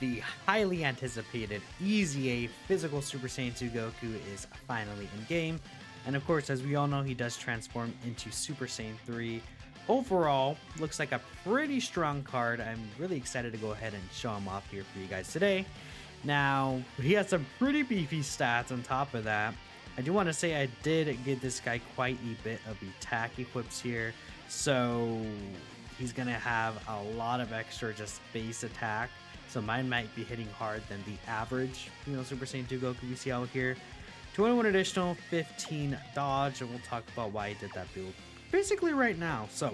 the highly anticipated EZA Physical Super Saiyan 2 Goku is finally in game. And of course, as we all know, he does transform into Super Saiyan 3. Overall, looks like a pretty strong card. I'm really excited to go ahead and show him off here for you guys today. Now, he has some pretty beefy stats on top of that. I do want to say I did give this guy quite a bit of attack equips here. So he's going to have a lot of extra just base attack. So mine might be hitting hard than the average, Super Saiyan 2 Goku we see out here. 21 additional, 15 dodge, and we'll talk about why he did that build basically right now. So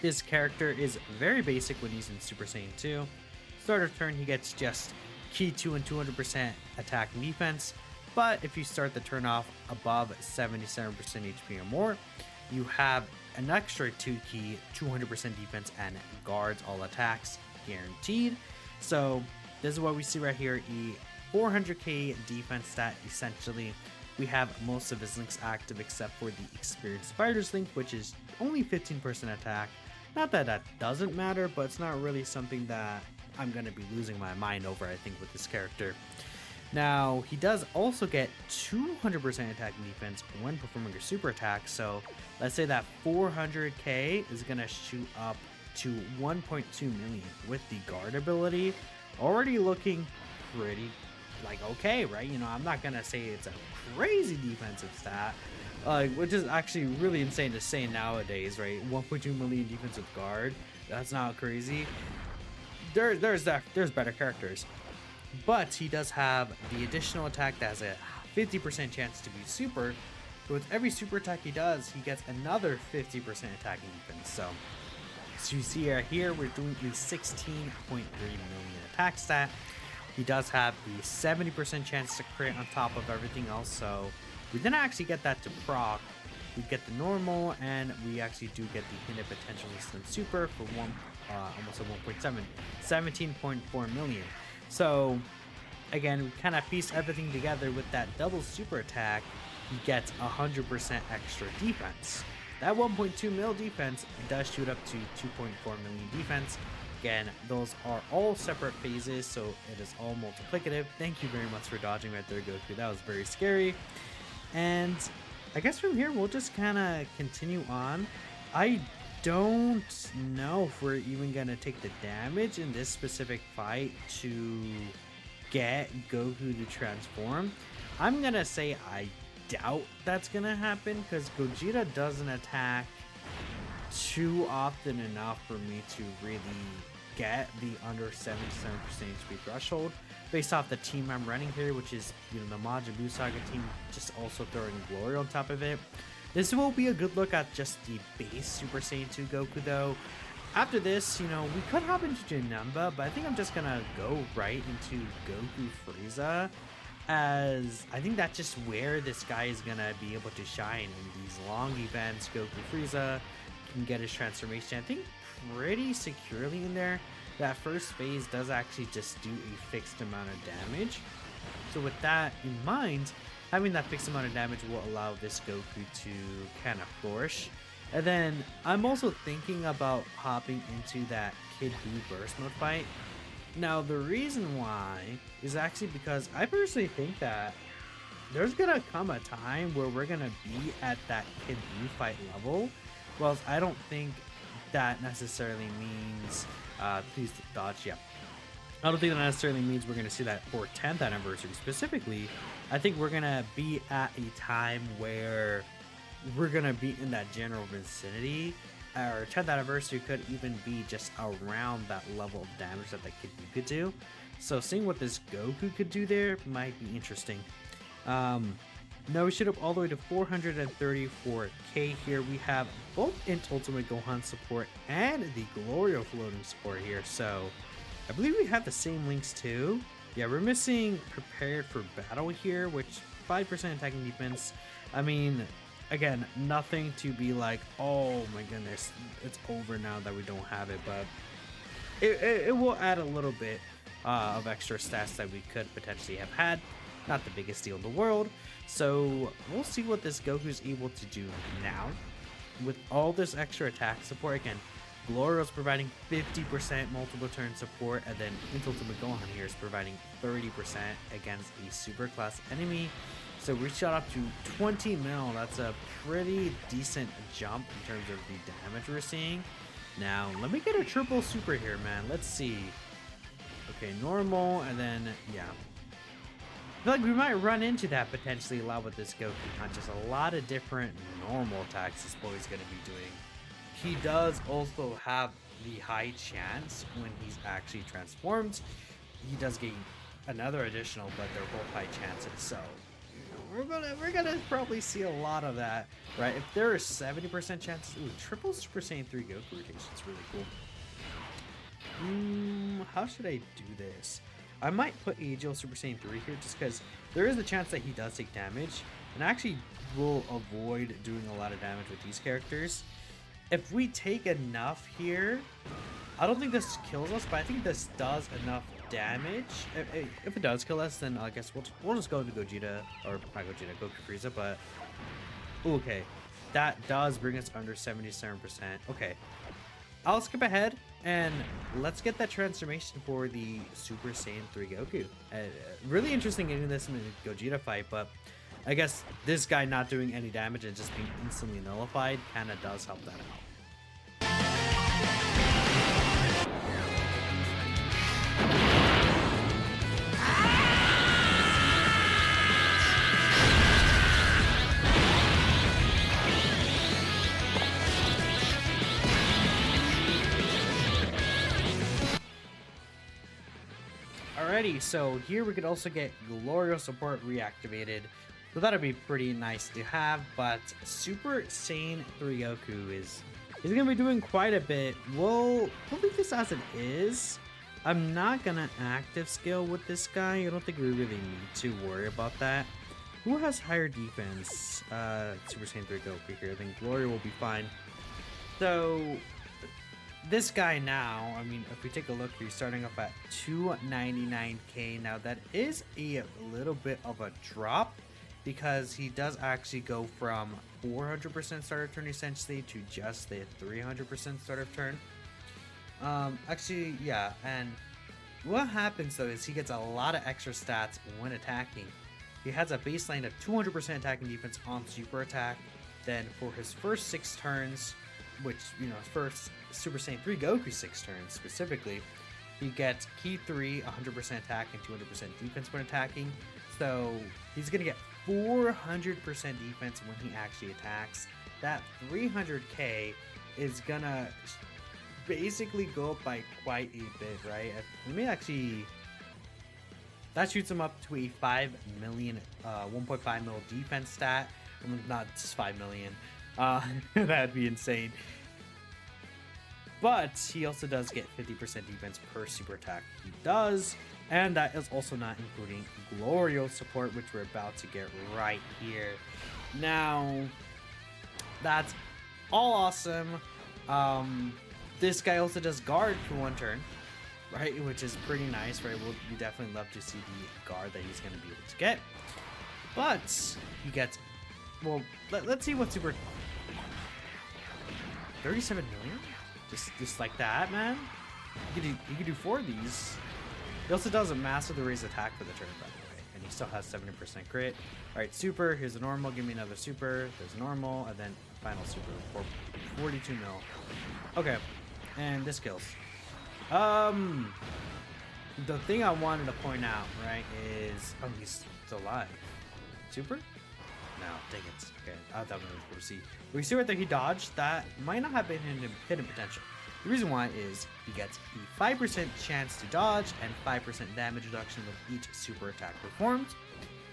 this character is very basic when he's in Super Saiyan 2. Start of turn, he gets just Ki 2 and 200% attack and defense. But if you start the turn off above 77% HP or more, you have an extra 2 Ki, 200% defense, and guards all attacks guaranteed. So this is what we see right here, a 400k defense stat. Essentially, we have most of his links active except for the experienced fighters link, which is only 15% attack. Not that that doesn't matter, but it's not really something that I'm going to be losing my mind over, I think, with this character. Now, he does also get 200% attack and defense when performing a super attack. So let's say that 400k is going to shoot up to 1.2 million with the guard ability. Already looking pretty okay, right? I'm not going to say it's a crazy defensive stat, which is actually really insane to say nowadays, right? 1.2 million defensive guard. That's not crazy. There's better characters. But he does have the additional attack that has a 50% chance to be super. But with every super attack he does, he gets another 50% attack and defense. So you see right here, we're doing a 16.3 million attack stat. He does have the 70% chance to crit on top of everything else. So we didn't actually get that to proc. We get the normal, and we actually do get the infinite potential instant super for almost a 1.7, 17.4 million. So again, we kind of piece everything together with that double super attack. He gets 100% extra defense. That 1.2 mil defense does shoot up to 2.4 million defense. Again, those are all separate phases, so it is all multiplicative. Thank you very much for dodging right there, Goku. That was very scary. And I guess from here, we'll just kind of continue on. I don't know if we're even gonna take the damage in this specific fight to get Goku to transform. I'm gonna say I doubt that's gonna happen because Gogeta doesn't attack too often enough for me to really get the under 77% HP threshold based off the team I'm running here, which is the Majin Buu Saga team, just also throwing Glory on top of it. This will be a good look at just the base Super Saiyan 2 Goku though. After this, we could hop into Janemba, but I think I'm just gonna go right into Goku Frieza, as I think that's just where this guy is gonna be able to shine in these long events. Goku Frieza can get his transformation, I think, pretty securely in there. That first phase does actually just do a fixed amount of damage. So with that in mind, having that fixed amount of damage will allow this Goku to kind of flourish. And then I'm also thinking about hopping into that Kid Buu burst mode fight. Now the reason why is actually because I personally think that there's gonna come a time where we're gonna be at that Kid Buu fight level. Well, I don't think that necessarily means please dodge. Yeah, I don't think that necessarily means we're going to see that for 10th anniversary specifically. I think we're going to be at a time where we're going to be in that general vicinity. Our 10th anniversary could even be just around that level of damage that Kid Buu could do. So seeing what this Goku could do there might be interesting. Now we shoot up all the way to 434k here. We have both Int Ultimate Gohan support and the Glory Floating support here. So I believe we have the same links too. Yeah, we're missing Prepared for Battle here, which 5% attacking defense. I mean, again, nothing to be like, oh my goodness, it's over now that we don't have it, but it will add a little bit of extra stats that we could potentially have had. Not the biggest deal in the world. So we'll see what this Goku is able to do now with all this extra attack support. Again, Glorio's providing 50% multiple turn support, and then Ultimate Gohan here is providing 30% against a super class enemy. So we shot up to 20 mil. That's a pretty decent jump in terms of the damage we're seeing. Now, let me get a triple super here, man. Let's see. Okay, normal, and then, yeah. I feel like we might run into that potentially a lot with this Goku. Not just a lot of different normal attacks this boy's going to be doing. He does also have the high chance when he's actually transformed. He does gain another additional, but they're both high chances. So we're gonna probably see a lot of that, right? If there are 70% chances, ooh, triple Super Saiyan 3 Goku rotation is really cool. How should I do this? I might put Agil Super Saiyan 3 here just because there is a chance that he does take damage, and I actually will avoid doing a lot of damage with these characters. If we take enough here, I don't think this kills us, but I think this does enough damage. If it does kill us, then I guess we'll just go into Gogeta, or not Gogeta, Goku Frieza, but okay, that does bring us under 77%. Okay, I'll skip ahead and let's get that transformation for the Super Saiyan 3 Goku. Really interesting getting this in the Gogeta fight, but I guess this guy not doing any damage and just being instantly nullified kind of does help that out. Alrighty, so here we could also get Glorio support reactivated. So that'd be pretty nice to have, but Super Saiyan 3 Goku is gonna be doing quite a bit. We'll leave this as it is. I'm not gonna active scale with this guy. I don't think we really need to worry about that. Who has higher defense? Super Saiyan 3 Goku here. I think Glorio will be fine. So this guy now, I mean, if we take a look, he's starting off at 299k. Now that is a little bit of a drop, because he does actually go from 400% start of turn essentially to just the 300% start of turn. Actually, yeah, and what happens though is he gets a lot of extra stats when attacking. He has a baseline of 200% attacking defense on super attack. Then for his first 6 turns, which, you know, first Super Saiyan 3 Goku 6 turns specifically, he gets Key 3, 100% attack and 200% defense when attacking. So he's gonna get 400% defense when he actually attacks. That 300k is gonna basically go up by quite a bit, right? Let me actually... That shoots him up to a 5 million, 1.5 mil defense stat. Not just 5 million. That'd be insane. But he also does get 50% defense per super attack. He does. And that is also not including Glorio support, which we're about to get right here. Now, that's all awesome. This guy also does guard for 1 turn, right? Which is pretty nice, right? We definitely love to see the guard that he's going to be able to get. But he gets, well, let's see what super... 37 million? Just like that, man. You could do 4 of these. He also does a massive raise attack for the turn, by the way, and he still has 70% crit. All right, super. Here's a normal. Give me another super. There's normal, and then final super for 42 mil. Okay, and this kills. The thing I wanted to point out, right, is he's still alive. Super? No, dang it. Okay, I thought we were able to see. We see right there he dodged. That might not have been hidden potential. The reason why is he gets a 5% chance to dodge and 5% damage reduction with each super attack performed.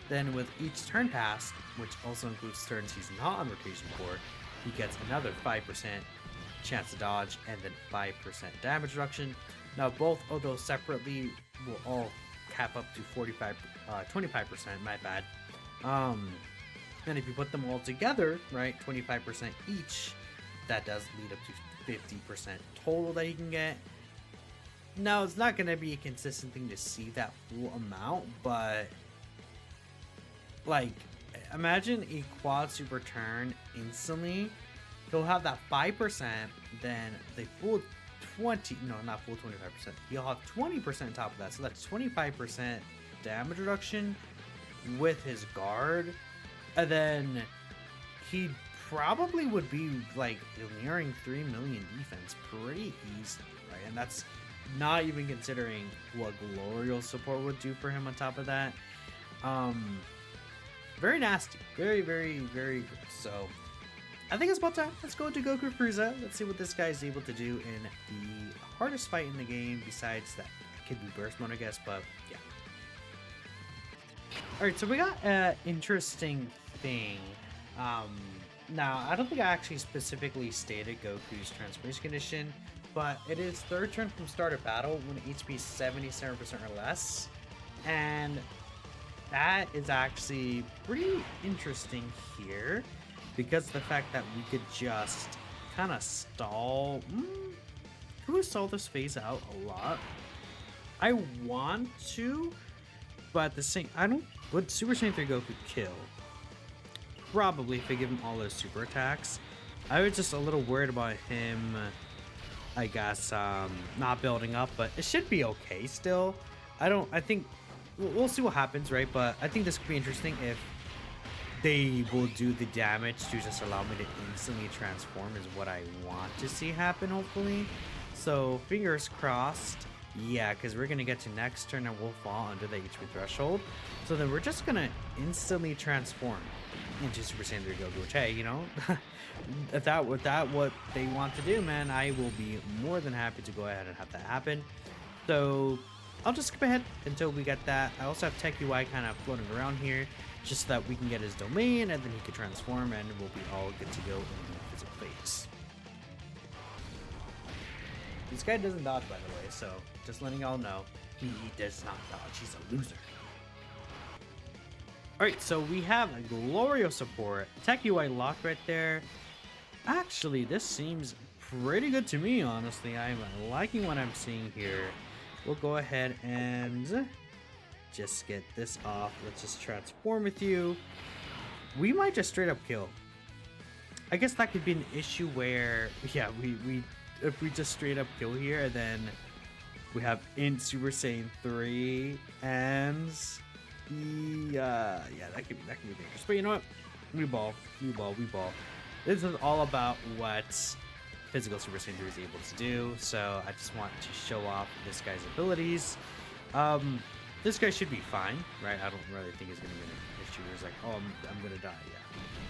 Then with each turn passed, which also includes turns he's not on rotation for, he gets another 5% chance to dodge and then 5% damage reduction. Now both of those separately will all cap up to 25%, my bad. And if you put them all together, right, 25% each, that does lead up to 50% total that you can get. Now, it's not going to be a consistent thing to see that full amount, but like, imagine a quad super turn instantly he'll have that 5%, then the full 20, no, not full 25%. He'll have 20% on top of that, so that's 25% damage reduction with his guard, and then he probably would be like nearing 3 million defense pretty easily, right? And that's not even considering what Glorial support would do for him on top of that. Very nasty, very good. So I think it's about time. Let's go to Goku Frieza. Let's see what this guy is able to do in the hardest fight in the game, besides that it could be burst mode, I guess, but yeah. Alright, so we got an interesting thing. Now, I don't think I actually specifically stated Goku's transformation condition, but it is third turn from start of battle when HP is 77% or less, and that is actually pretty interesting here, because the fact that we could just kind of stall. Can we stall this phase out a lot? I want to, but at the same, I don't. Would Super Saiyan 3 Goku kill? Probably, if I give him all those super attacks. I was just a little worried about him, I guess, not building up, but it should be okay still. I think we'll see what happens, right? But I think this could be interesting if they will do the damage to just allow me to instantly transform, is what I want to see happen, hopefully. So fingers crossed. Yeah, because we're going to get to next turn and we'll fall under the HP threshold. So then we're just going to instantly transform into Super Saiyan 3 Goku, which, hey, you know, if that what they want to do, man, I will be more than happy to go ahead and have that happen. So I'll just skip ahead until we get that. I also have Tech UI kind of floating around here, just so that we can get his domain, and then he can transform, and we'll be all good to go in the physical phase. This guy doesn't dodge, by the way, so just letting y'all know, he does not dodge. He's a loser. Alright, so we have a Glorio support. Tech UI locked right there. Actually, this seems pretty good to me, honestly. I'm liking what I'm seeing here. We'll go ahead and just get this off. Let's just transform with you. We might just straight up kill. I guess that could be an issue where, yeah, if we just straight up kill here, then we have in Super Saiyan 3 and yeah, that could be dangerous. But you know what? We ball. This is all about what physical Super Saiyan 3 is able to do. So I just want to show off this guy's abilities. This guy should be fine, right? I don't really think it's gonna be an issue. He's like, oh, I'm gonna die.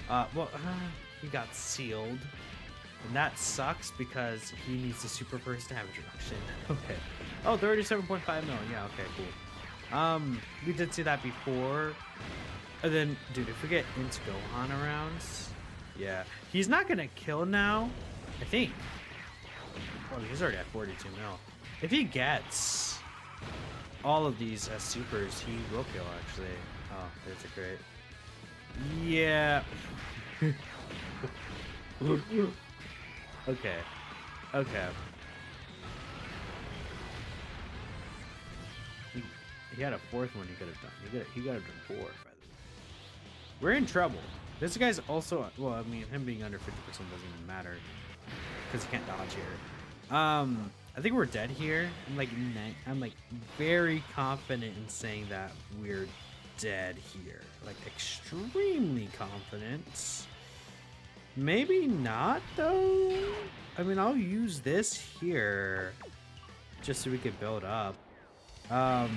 Yeah. He got sealed. And that sucks because he needs the super burst damage reduction. Okay. Oh, 37.5 mil. Yeah, okay, cool. We did see that before. And then, dude, if we get into Gohan around, yeah. He's not gonna kill now, I think. Oh, he's already at 42 mil. If he gets all of these as supers, he will kill, actually. Oh, there's a crit. Yeah. Okay. He had a fourth one he could have done. He could have done 4, by the way. We're in trouble. This guy's also, well, I mean, him being under 50% doesn't even matter because he can't dodge here. I think we're dead here. I'm like very confident in saying that we're dead here. Like extremely confident. Maybe not though. I mean, I'll use this here just so we can build up. I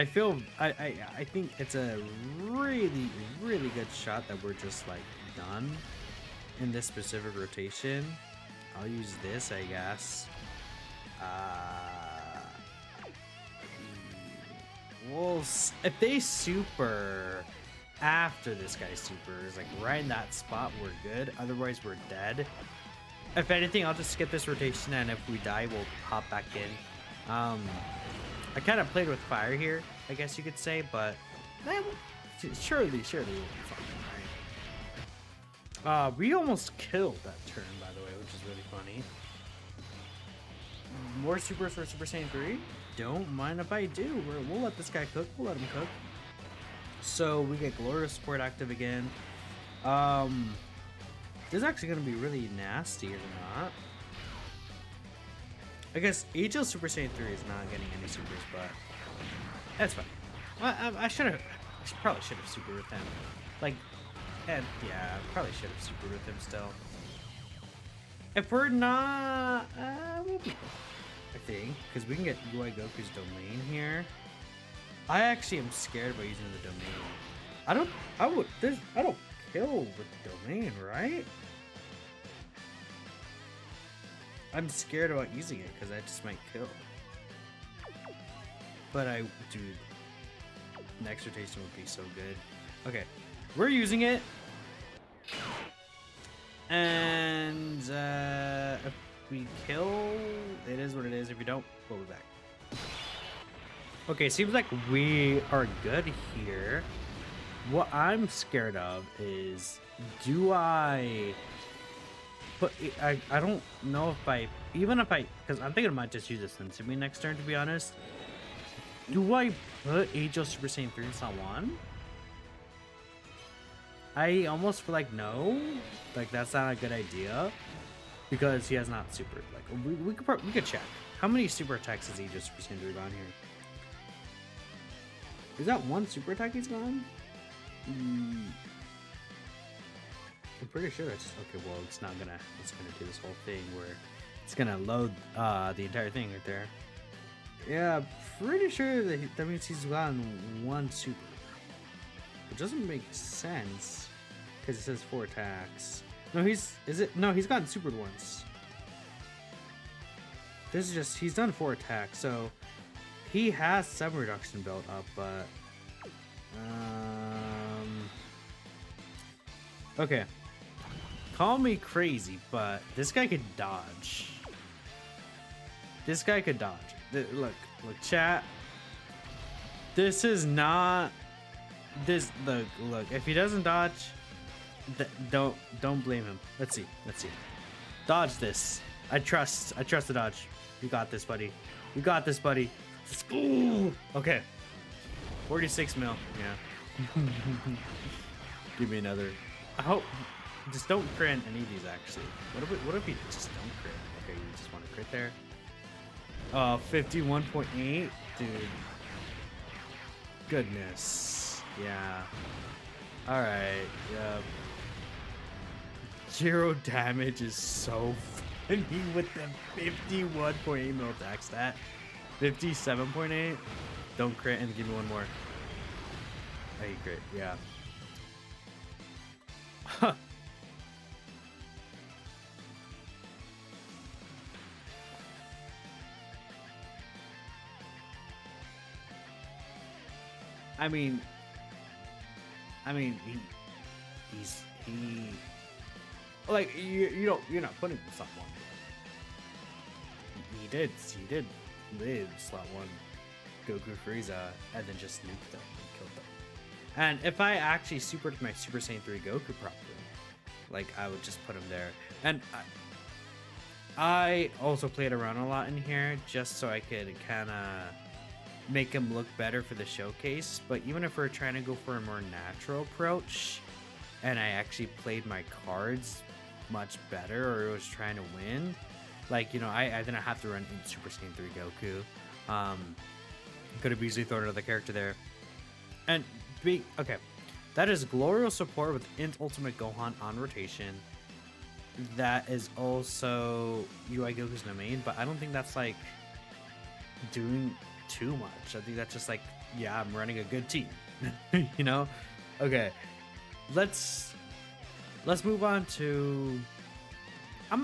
think it's a really good shot that we're just like done in this specific rotation. I'll use this, I guess. If they super after this guy's super is like right in that spot, we're good. Otherwise, we're dead. If anything, I'll just skip this rotation, and if we die, we'll hop back in. I kind of played with fire here, I guess you could say, but surely we'll be fine, right? We almost killed that turn, by the way, which is really funny. More supers for Super Saiyan 3? Don't mind if I do. We'll let this guy cook. We'll let him cook. So we get Glorious support active again. this is actually gonna be really nasty or not. I guess HL Super Saiyan 3 is not getting any supers, but that's fine. I probably should have super with him. Like, and yeah, probably should have super with him still. If we're not, we'll be, I think, because we can get UI Goku's domain here. I actually am scared about using the domain. I don't kill with the domain, right? I'm scared about using it because I just might kill. But dude, next rotation would be so good. Okay, we're using it. And if we kill, it is what it is. If we don't, we'll be back. Okay, seems like we are good here. What I'm scared of is, do I... But I don't know if because I'm thinking I might just use a Sensumi next turn, to be honest. Do I put HL Super Saiyan 3 in slot 1? I almost feel like no. Like, that's not a good idea. Because he has not super. Like, we could check. How many super attacks has HL Super Saiyan 3 gone here? Is that one super attack he's gone? I'm pretty sure that's okay. Well, it's gonna do this whole thing where it's gonna load the entire thing right there. Yeah, pretty sure that means he's gotten one super. It doesn't make sense because it says 4 attacks. No, he's gotten supered once. This is just, he's done 4 attacks, so he has some reduction built up, but okay. Call me crazy, but this guy could dodge. This guy could dodge. Look, chat. This is not. Look. If he doesn't dodge, don't blame him. Let's see. Dodge this. I trust the dodge. You got this, buddy. Ooh. Okay. 46 mil. Yeah. Give me another. I hope. Just don't crit any of these, actually. What if you just don't crit? Okay, you just want to crit there. 51.8, dude. Goodness. Yeah. All right. Yeah. 0 damage is so funny with the 51.8 mil attack stat. 57.8. Don't crit and give me one more. Oh, you crit. Yeah. Huh. I mean, he's like you're not putting him in slot 1. He did live slot 1 Goku Frieza and then just nuked them and killed them. And if I actually supered my Super Saiyan 3 Goku properly, like I would just put him there. And I also played around a lot in here just so I could kind of make him look better for the showcase. But even if we're trying to go for a more natural approach and I actually played my cards much better or was trying to win, like, you know, I didn't have to run in Super Saiyan 3 Goku. Could have easily thrown another character there. And okay, that is glorious support with Ultimate Gohan on rotation. That is also UI Goku's domain, but I don't think that's like doing too much. I think that's just like, yeah, I'm running a good team. You know? Okay. Let's move on to I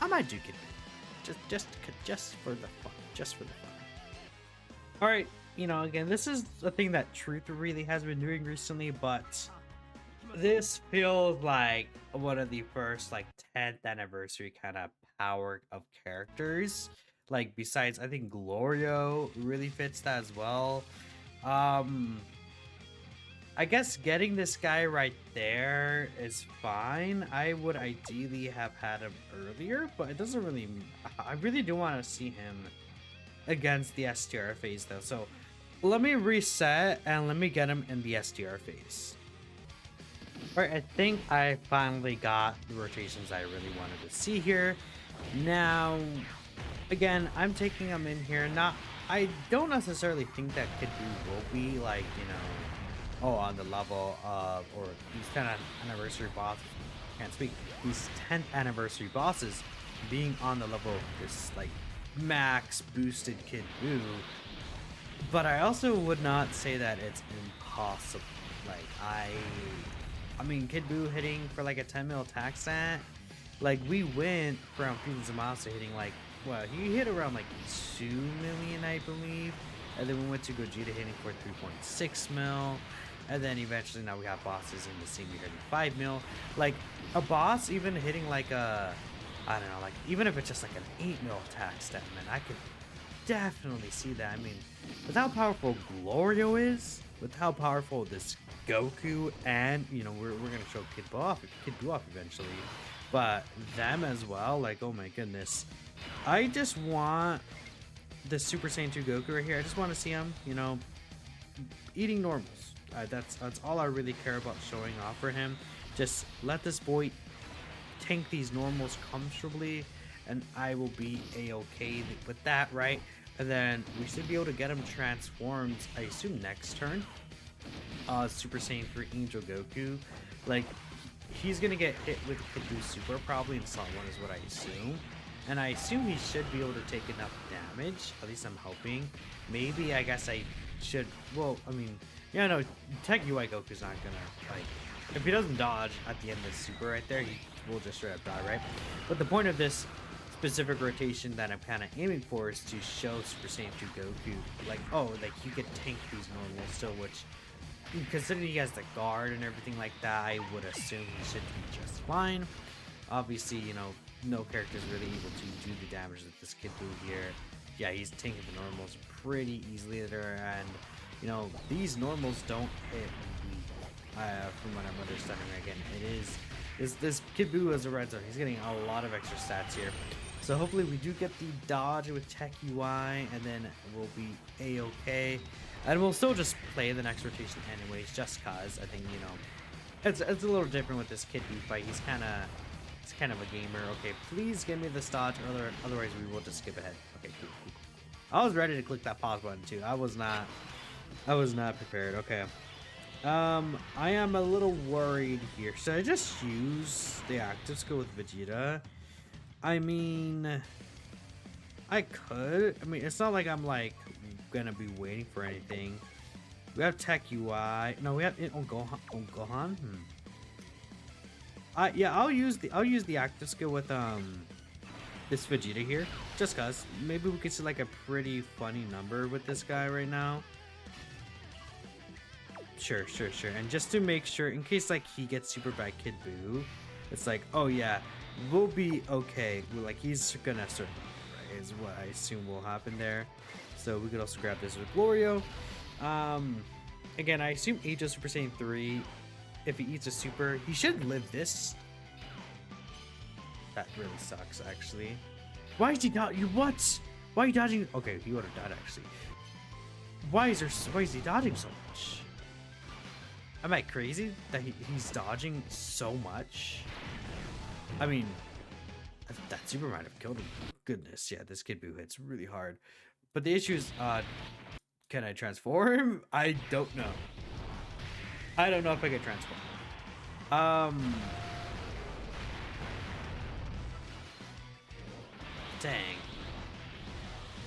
might do Kid Buu. Just for the fun. All right, you know, again, this is a thing that Truth really has been doing recently, but this feels like one of the first like 10th anniversary kind of power of characters. Like, besides, I think Glorio really fits that as well. I guess getting this guy right there is fine. I would ideally have had him earlier, but it doesn't really... I really do want to see him against the STR phase, though. So let me reset and let me get him in the STR phase. Alright, I think I finally got the rotations I really wanted to see here. Now, again, I'm taking him in here. Not, I don't necessarily think that Kid Buu will be like, you know, oh, on the level of, or these 10th anniversary bosses. Can't speak. These 10th anniversary bosses being on the level of this like max boosted Kid Buu. But I also would not say that it's impossible. Like I mean, Kid Buu hitting for like a 10 mil attack stat. Like we went from Fusions and Miles to hitting like, well, he hit around like 2 million, I believe. And then we went to Gogeta hitting for 3.6 mil. And then eventually now we have bosses in the same hitting 5 mil. Like a boss even hitting like a, I don't know, like even if it's just like an 8 mil attack stat, man, I could definitely see that. I mean, with how powerful Glorio is, with how powerful this Goku, and you know, we're gonna show Kid Buu off eventually, but them as well, like, oh my goodness. I just want the Super Saiyan 2 Goku right here. I just want to see him, you know, eating normals. That's all I really care about showing off for him. Just let this boy tank these normals comfortably, and I will be a-okay with that, right? And then we should be able to get him transformed, I assume, next turn. Super Saiyan 3 Angel Goku. Like, he's gonna get hit with Kid Buu Super probably in slot 1 is what I assume. And I assume he should be able to take enough damage. At least I'm hoping. Maybe, I guess I should, well, I mean, yeah, no, Tech UI Goku's not gonna, like, if he doesn't dodge at the end of the Super right there, he will just straight up die, right? But the point of this specific rotation that I'm kind of aiming for is to show Super Saiyan 2 Goku, like, oh, like, you could tank these normals still, which, considering he has the guard and everything like that, I would assume he should be just fine. Obviously, you know, no character is really able to do the damage that this Kid Buu here. Yeah, he's tanking the normals pretty easily there, and, you know, these normals don't hit weak, from what I'm understanding. Again, it is, this Kid Buu as a red zone, he's getting a lot of extra stats here. So hopefully we do get the dodge with Tech UI, and then we'll be a-okay. And we'll still just play the next rotation anyways, just cause I think, you know, it's a little different with this Kid Buu fight. He's kind of a gamer. Okay, please give me the dodge, otherwise we will just skip ahead. Okay, cool. I was ready to click that pause button too. I was not prepared. Okay. I am a little worried here. Should I just use the active skill with Vegeta? I mean, I could. I mean, it's not like I'm like gonna be waiting for anything. We have Tech UI. No, we have it on Gohan. Yeah, I'll use the active skill with this Vegeta here, just cause maybe we could see like a pretty funny number with this guy right now. Sure. And just to make sure, in case like he gets super bad Kid Buu, it's like, oh yeah, we'll be okay. Like he's gonna survive, right? Is what I assume will happen there. So we could also grab this with Glorio. Again, I assume Age of Super Saiyan 3, if he eats a super, he should live this. That really sucks, actually. Why is he dodging? What? Why are you dodging? Okay, he would have died actually. Why is he dodging so much? Am I crazy that he's dodging so much? I mean, that super might have killed him. Goodness, yeah, this Kid Buu hits really hard. But the issue is, can I transform? I don't know. I don't know if I can transform. Dang.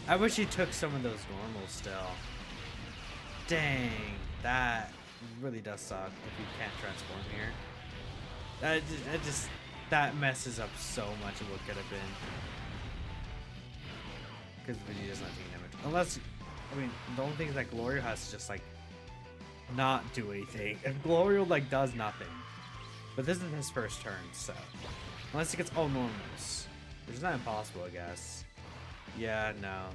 I wish he took some of those normals still. Dang, that really does suck if you can't transform here. That messes up so much of what could have been. Because Vegeta's not taking damage. Unless, I mean, the only thing is that Glorio has to just like not do anything. If Glorio like does nothing. But this is his first turn, so. Unless he gets all normals. Which is not impossible, I guess. Yeah, no.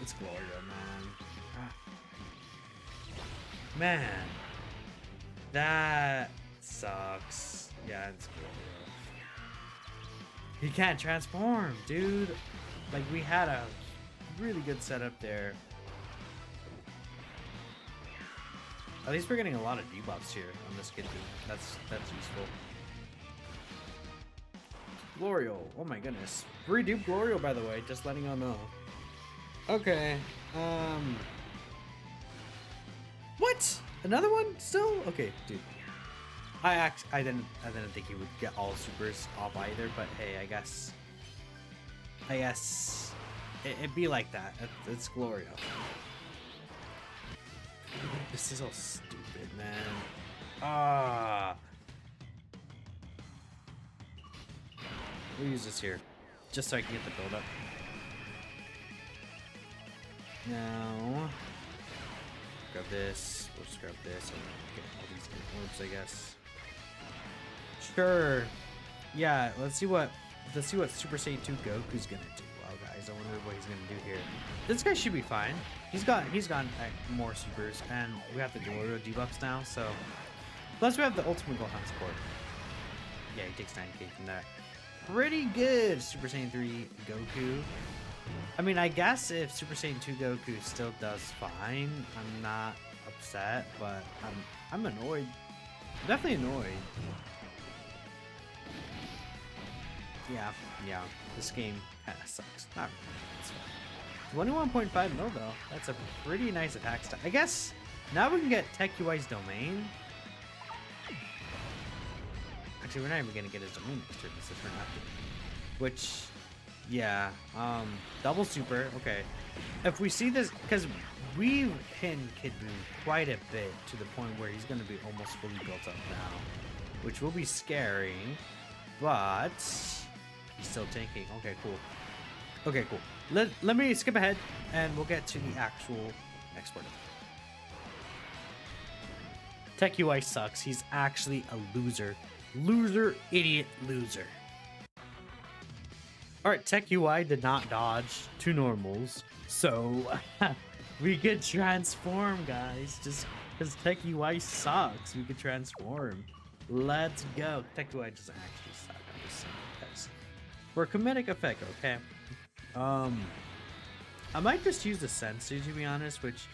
It's Glorio, man. Man. That sucks. Yeah, it's Glorio. He can't transform, dude. Like, we had a really good setup there. At least we're getting a lot of debuffs here on this kid. That's useful. Glorio. Oh my goodness. Free dupe Glorio, by the way. Just letting y'all know. Okay. What? Another one? Still? Okay, dude. I didn't think he would get all supers off either, but hey, I guess it'd be like that. It's Glorio. This is all stupid, man. We'll use this here, just so I can get the build up. Now, grab this. We'll just grab this and get all these orbs, I guess. Sure. Yeah. Let's see what Super Saiyan 2 Goku's gonna do. Wow, guys, I wonder what he's gonna do here. This guy should be fine. He's gotten more supers, and we have the Glorio debuffs now. So, plus we have the ultimate Gohan support. Yeah, he takes 9k from that. Pretty good, Super Saiyan 3 Goku. I mean, I guess if Super Saiyan 2 Goku still does fine, I'm not upset, but I'm annoyed. I'm definitely annoyed. Yeah. This game kind of sucks. Not really. It's fine. 21.5 mil though. That's a pretty nice attack stat. I guess now we can get TechUI's domain. Actually, we're not even gonna get his domain next turn. This is turn after. Which, yeah, double super. Okay, if we see this, because we've hit Kid Buu quite a bit to the point where he's gonna be almost fully built up now, which will be scary. But he's still tanking. Okay, cool. Okay, cool. Let me skip ahead, and we'll get to the actual next part of it. TechUI sucks. He's actually a loser. Loser, idiot, loser. Alright, TechUI did not dodge 2 normals, so we could transform, guys. Just because TechUI sucks, we could transform. Let's go. TechUI doesn't actually suck. I'm just saying because for comedic effect, okay? I might just use the Sensu, to be honest, which...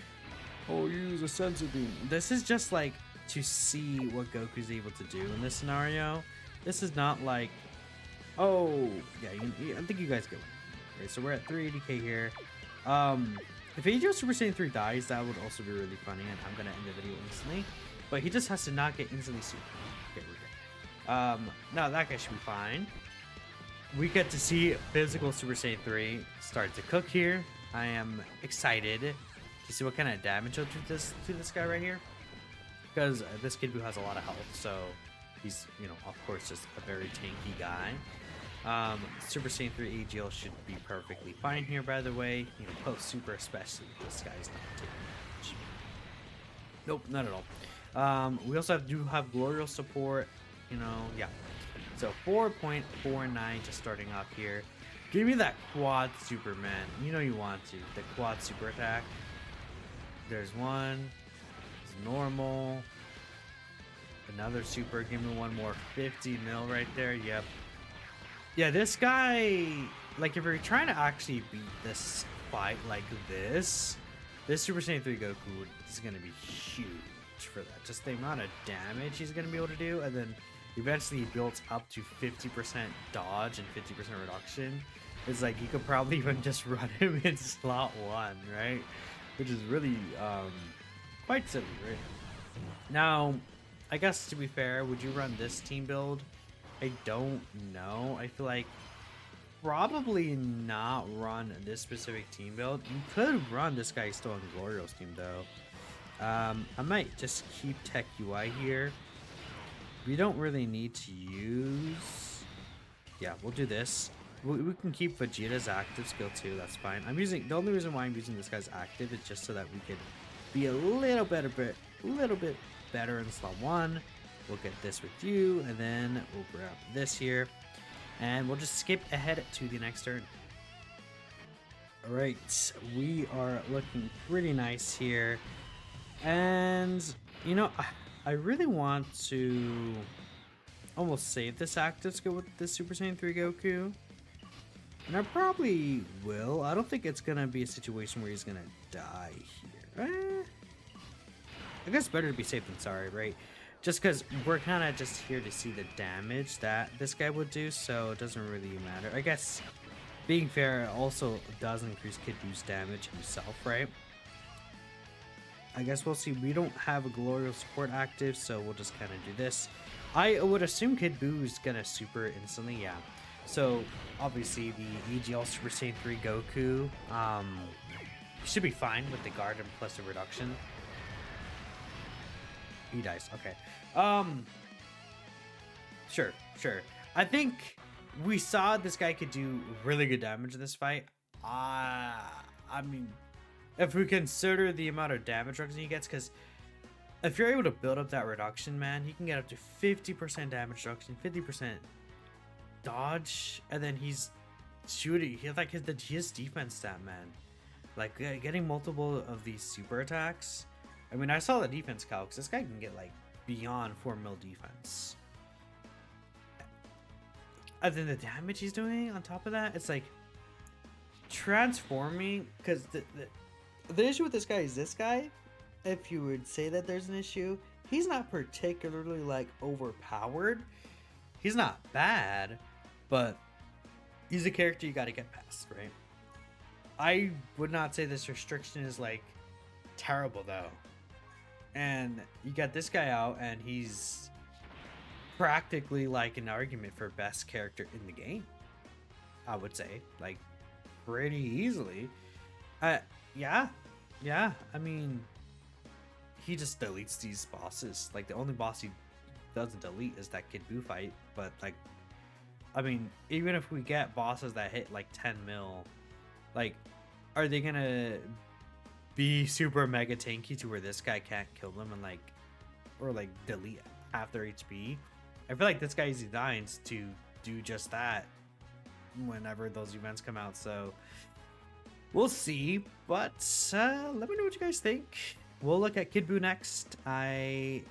Oh, use a Sensu beam. This is just like to see what Goku's able to do in this scenario. This is not like, oh yeah, I think you guys get it. Okay, so we're at 380k here. If Angel Super Saiyan 3 dies, that would also be really funny, and I'm gonna end the video instantly. But he just has to not get instantly super. Okay, we're good. Now that guy should be fine. We get to see physical Super Saiyan 3 start to cook here. I am excited to see what kind of damage he'll do to this guy right here. Because this Kid Buu has a lot of health, so he's, you know, of course, just a very tanky guy. Super Saiyan 3 AGL should be perfectly fine here, by the way. You know, post super, especially. This guy's not taking damage. Nope, not at all. We also do have Glorio support, you know, yeah. So 4.49 just starting off here. Give me that quad super, man. You know you want to. The quad super attack. There's one. Normal, another super. Give me one more. 50 mil right there. Yep. Yeah, this guy, like, if you're trying to actually beat this fight like this Super Saiyan 3 Goku is gonna be huge for that. Just the amount of damage he's gonna be able to do, and then eventually he builds up to 50% dodge and 50% reduction. It's like you could probably even just run him in slot 1, right? Which is really quite silly, right? Now, I guess to be fair, would you run this team build? I don't know. I feel like probably not run this specific team build. You could run this guy still on Glorio's team though. I might just keep TechUI here. We don't really need to use... Yeah, we'll do this. We can keep Vegeta's active skill too. That's fine. The only reason why I'm using this guy's active is just so that we could be a little bit better in slot 1. We'll get this with you, and then we'll grab this here, and we'll just skip ahead to the next turn. All right, we are looking pretty nice here, and you know, I really want to almost save this active skill with the Super Saiyan 3 Goku. And I probably will. I don't think it's gonna be a situation where he's gonna die here. I guess better to be safe than sorry, right? Just because we're kind of just here to see the damage that this guy would do, so it doesn't really matter. I guess, being fair, it also does increase Kid Buu's damage himself, right? I guess we'll see. We don't have a Glorial support active, so we'll just kind of do this. I would assume Kid Buu is gonna super instantly, yeah. So, obviously, the EGL Super Saiyan 3 Goku should be fine with the guard and plus the reduction. He dies. Okay. Sure. I think we saw this guy could do really good damage in this fight. I mean, if we consider the amount of damage reduction he gets, because if you're able to build up that reduction, man, he can get up to 50% damage reduction, 50% dodge, and then he's shooting. He like his defense stat, man. Like getting multiple of these super attacks. I mean, I saw the defense calcs. This guy can get like beyond 4 mil defense. And then the damage he's doing on top of that, it's like transforming. Because the issue with this guy is this guy, if you would say that there's an issue, he's not particularly like overpowered. He's not bad, but he's a character you got to get past, right? I would not say this restriction is like terrible though. And you got this guy out, and he's practically like an argument for best character in the game. I would say, like, pretty easily. Yeah. I mean, he just deletes these bosses. Like, the only boss he doesn't delete is that Kid Buu fight. But like, I mean, even if we get bosses that hit like 10 mil, like, are they gonna be super mega tanky to where this guy can't kill them and like, or like delete half their HP? I feel like this guy is designed to do just that whenever those events come out. So we'll see, but let me know what you guys think. We'll look at Kid Buu next. I'm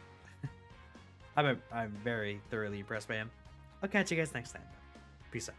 very thoroughly impressed by him. I'll catch you guys next time. Peace out.